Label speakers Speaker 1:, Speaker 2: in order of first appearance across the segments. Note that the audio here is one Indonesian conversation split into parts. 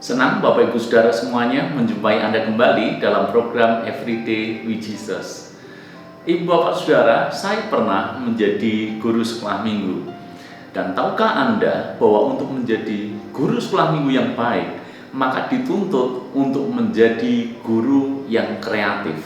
Speaker 1: Senang Bapak Ibu Saudara semuanya menjumpai Anda kembali dalam program Everyday with Jesus. Ibu Bapak Saudara, saya pernah menjadi guru sekolah minggu. Dan tahukah Anda bahwa untuk menjadi guru sekolah minggu yang baik, maka dituntut untuk menjadi guru yang kreatif.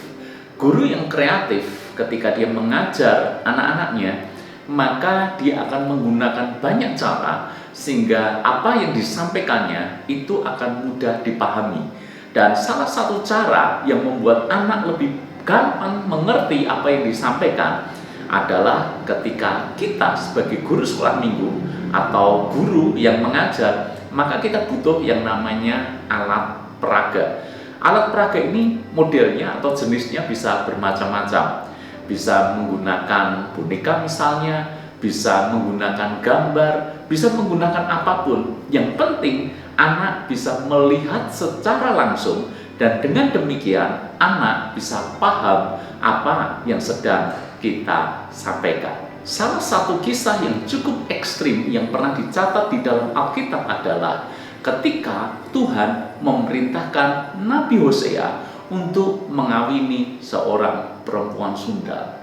Speaker 1: Guru yang kreatif ketika dia mengajar anak-anaknya, maka dia akan menggunakan banyak cara sehingga apa yang disampaikannya itu akan mudah dipahami. Dan salah satu cara yang membuat anak lebih gampang mengerti apa yang disampaikan adalah ketika kita sebagai guru sekolah minggu atau guru yang mengajar, maka kita butuh yang namanya alat peraga. Alat peraga ini modelnya atau jenisnya bisa bermacam-macam. Bisa menggunakan boneka misalnya, bisa menggunakan gambar, bisa menggunakan apapun. Yang penting anak bisa melihat secara langsung dan dengan demikian anak bisa paham apa yang sedang kita sampaikan. Salah satu kisah yang cukup ekstrim yang pernah dicatat di dalam Alkitab adalah ketika Tuhan memerintahkan Nabi Hosea untuk mengawini seorang perempuan Sunda.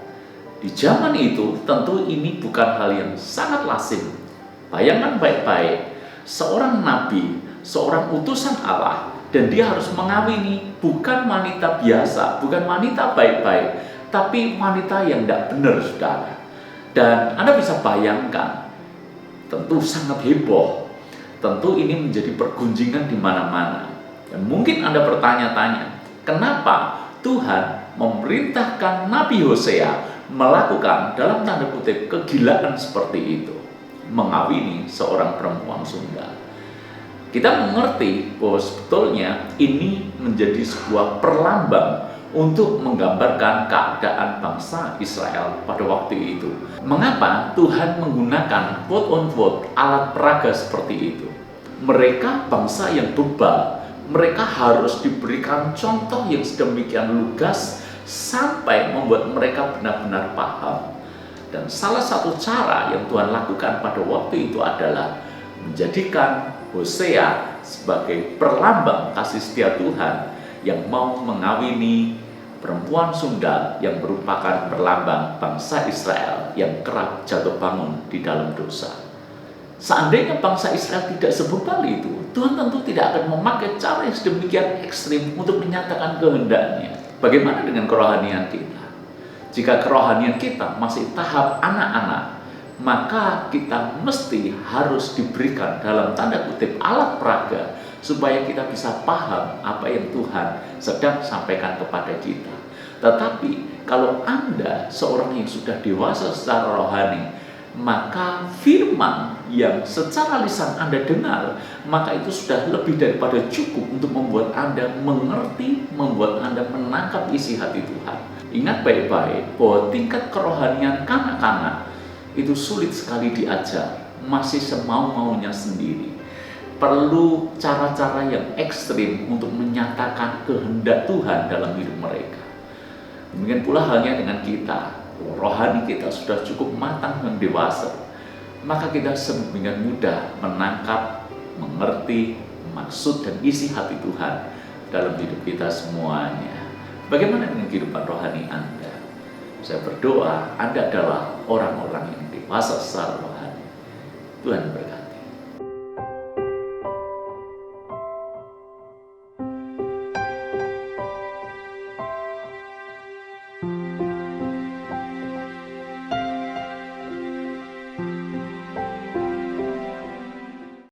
Speaker 1: Di zaman itu tentu ini bukan hal yang sangat lazim. Bayangkan baik-baik, seorang nabi, seorang utusan Allah, dan dia harus mengawini bukan wanita biasa, bukan wanita baik-baik, tapi wanita yang tidak benar, saudara. Dan Anda bisa bayangkan, tentu sangat heboh. Tentu ini menjadi pergunjingan di mana-mana. Dan mungkin Anda bertanya-tanya, kenapa Tuhan memerintahkan Nabi Hosea melakukan dalam tanda kutip kegilaan seperti itu, mengawini seorang perempuan Sunda? Kita mengerti bahwa sebetulnya ini menjadi sebuah perlambang untuk menggambarkan keadaan bangsa Israel pada waktu itu. Mengapa Tuhan menggunakan quote-unquote alat peraga seperti itu? Mereka bangsa yang bebal, mereka harus diberikan contoh yang sedemikian lugas sampai membuat mereka benar-benar paham. Dan salah satu cara yang Tuhan lakukan pada waktu itu adalah menjadikan Hosea sebagai perlambang kasih setia Tuhan yang mau mengawini perempuan Sunda yang merupakan perlambang bangsa Israel yang kerap jatuh bangun di dalam dosa. Seandainya bangsa Israel tidak sebebal itu, Tuhan tentu tidak akan memakai cara yang sedemikian ekstrim untuk menyatakan kehendaknya. Bagaimana dengan kerohanian kita? Jika kerohanian kita masih tahap anak-anak, maka kita mesti harus diberikan dalam tanda kutip alat peraga supaya kita bisa paham apa yang Tuhan sedang sampaikan kepada kita. Tetapi kalau Anda seorang yang sudah dewasa secara rohani, maka firman yang secara lisan Anda dengar, maka itu sudah lebih daripada cukup untuk membuat Anda mengerti, membuat Anda menangkap isi hati Tuhan. Ingat baik-baik bahwa tingkat kerohanian kanak-kanak itu sulit sekali diajar, masih semau-maunya sendiri. Perlu cara-cara yang ekstrim untuk menyatakan kehendak Tuhan dalam hidup mereka. Demikian pula halnya dengan kita. Rohani kita sudah cukup matang dan dewasa, maka kita sedemikian mudah menangkap, mengerti maksud dan isi hati Tuhan dalam hidup kita semuanya. Bagaimana dengan kehidupan rohani Anda? Saya berdoa Anda adalah orang-orang yang dewasa secara rohani. Tuhan berkati.